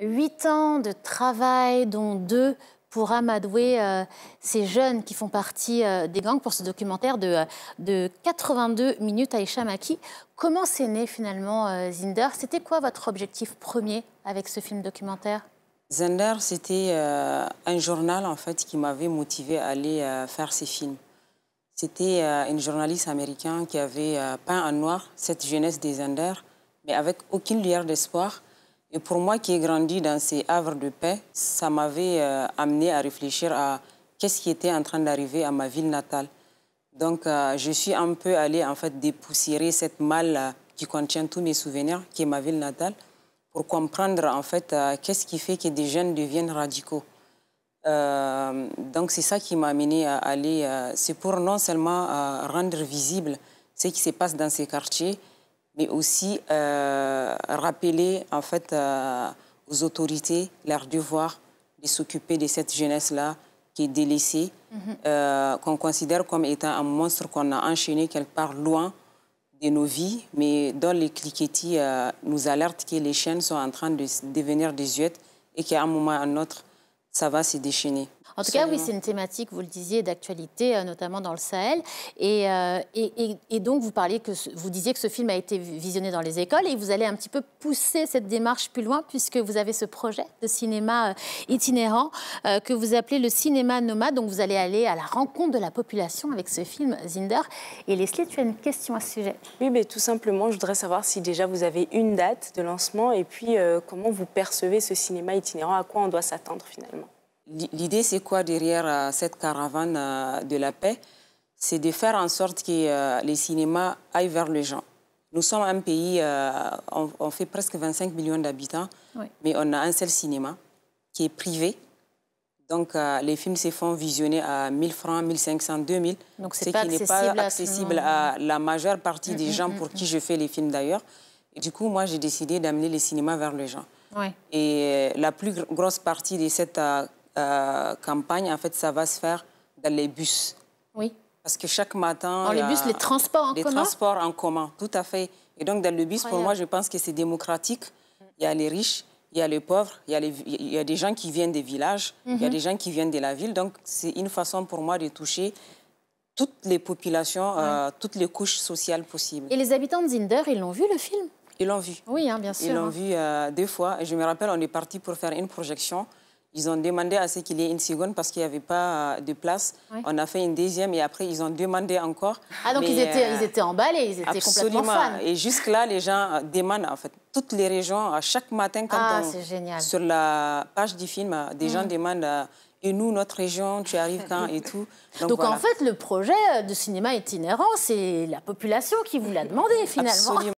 8 ans de travail, dont 2 pour amadouer ces jeunes qui font partie des gangs pour ce documentaire de 82 minutes. Aïcha Maki, comment c'est né finalement Zinder? C'était quoi votre objectif premier avec ce film documentaire? Zinder, c'était un journal en fait qui m'avait motivé à aller faire ces films. C'était une journaliste américaine qui avait peint en noir cette jeunesse des Zinder, mais avec aucune lueur d'espoir. Et pour moi qui ai grandi dans ces havres de paix, ça m'avait amené à réfléchir à qu'est-ce qui était en train d'arriver à ma ville natale. Donc je suis un peu allée en fait dépoussiérer cette malle qui contient tous mes souvenirs, qui est ma ville natale, pour comprendre en fait qu'est-ce qui fait que des jeunes deviennent radicaux. Donc c'est ça qui m'a amené à aller, c'est pour non seulement rendre visible ce qui se passe dans ces quartiers, mais aussi rappeler en fait aux autorités leur devoir de s'occuper de cette jeunesse-là qui est délaissée, qu'on considère comme étant un monstre qu'on a enchaîné quelque part loin de nos vies, mais dont les cliquetis nous alertent que les chaînes sont en train de devenir désuètes et qu'à un moment ou à un autre, ça va se déchaîner. En tout cas, oui, c'est une thématique, vous le disiez, d'actualité, notamment dans le Sahel. Et donc, vous disiez que ce film a été visionné dans les écoles et vous allez un petit peu pousser cette démarche plus loin puisque vous avez ce projet de cinéma itinérant que vous appelez le cinéma nomade. Donc, vous allez aller à la rencontre de la population avec ce film Zinder. Et Leslie, tu as une question à ce sujet? Oui, mais tout simplement, je voudrais savoir si déjà vous avez une date de lancement et puis comment vous percevez ce cinéma itinérant, à quoi on doit s'attendre finalement. L'idée, c'est quoi derrière cette caravane de la paix? C'est de faire en sorte que les cinémas aillent vers les gens. Nous sommes un pays, on fait presque 25 millions d'habitants, oui, mais on a un seul cinéma qui est privé. Donc, les films se font visionner à 1000 francs, 1500, 2000. Donc, ce qui n'est pas accessible à la majeure partie des gens pour qui je fais les films d'ailleurs. Et du coup, moi, j'ai décidé d'amener les cinémas vers les gens. Oui. Et la plus grosse partie de cette campagne, en fait, ça va se faire dans les bus. Oui. Parce que chaque matin... Dans les bus, les transports en commun? Les transports en commun, tout à fait. Et donc, dans le bus, pour moi, je pense que c'est démocratique. Il y a les riches, il y a les pauvres, il y a des gens qui viennent des villages, il y a des gens qui viennent de la ville. Donc, c'est une façon pour moi de toucher toutes les populations, toutes les couches sociales possibles. Et les habitants de Zinder, ils l'ont vu, le film? Ils l'ont vu. Oui, hein, bien sûr. Ils l'ont vu 2 fois. Et je me rappelle, on est parti pour faire une projection. Ils ont demandé à ce qu'il y ait une seconde parce qu'il n'y avait pas de place. Oui. On a fait une deuxième et après, ils ont demandé encore. Ah, donc ils étaient emballés, ils étaient complètement fans. Et jusque-là, les gens demandent, en fait, toutes les régions, chaque matin, quand sur la page du film, des gens demandent et nous, notre région, tu arrives quand et tout. Donc voilà. En fait, le projet de cinéma itinérant, c'est la population qui vous l'a demandé, finalement. Absolument.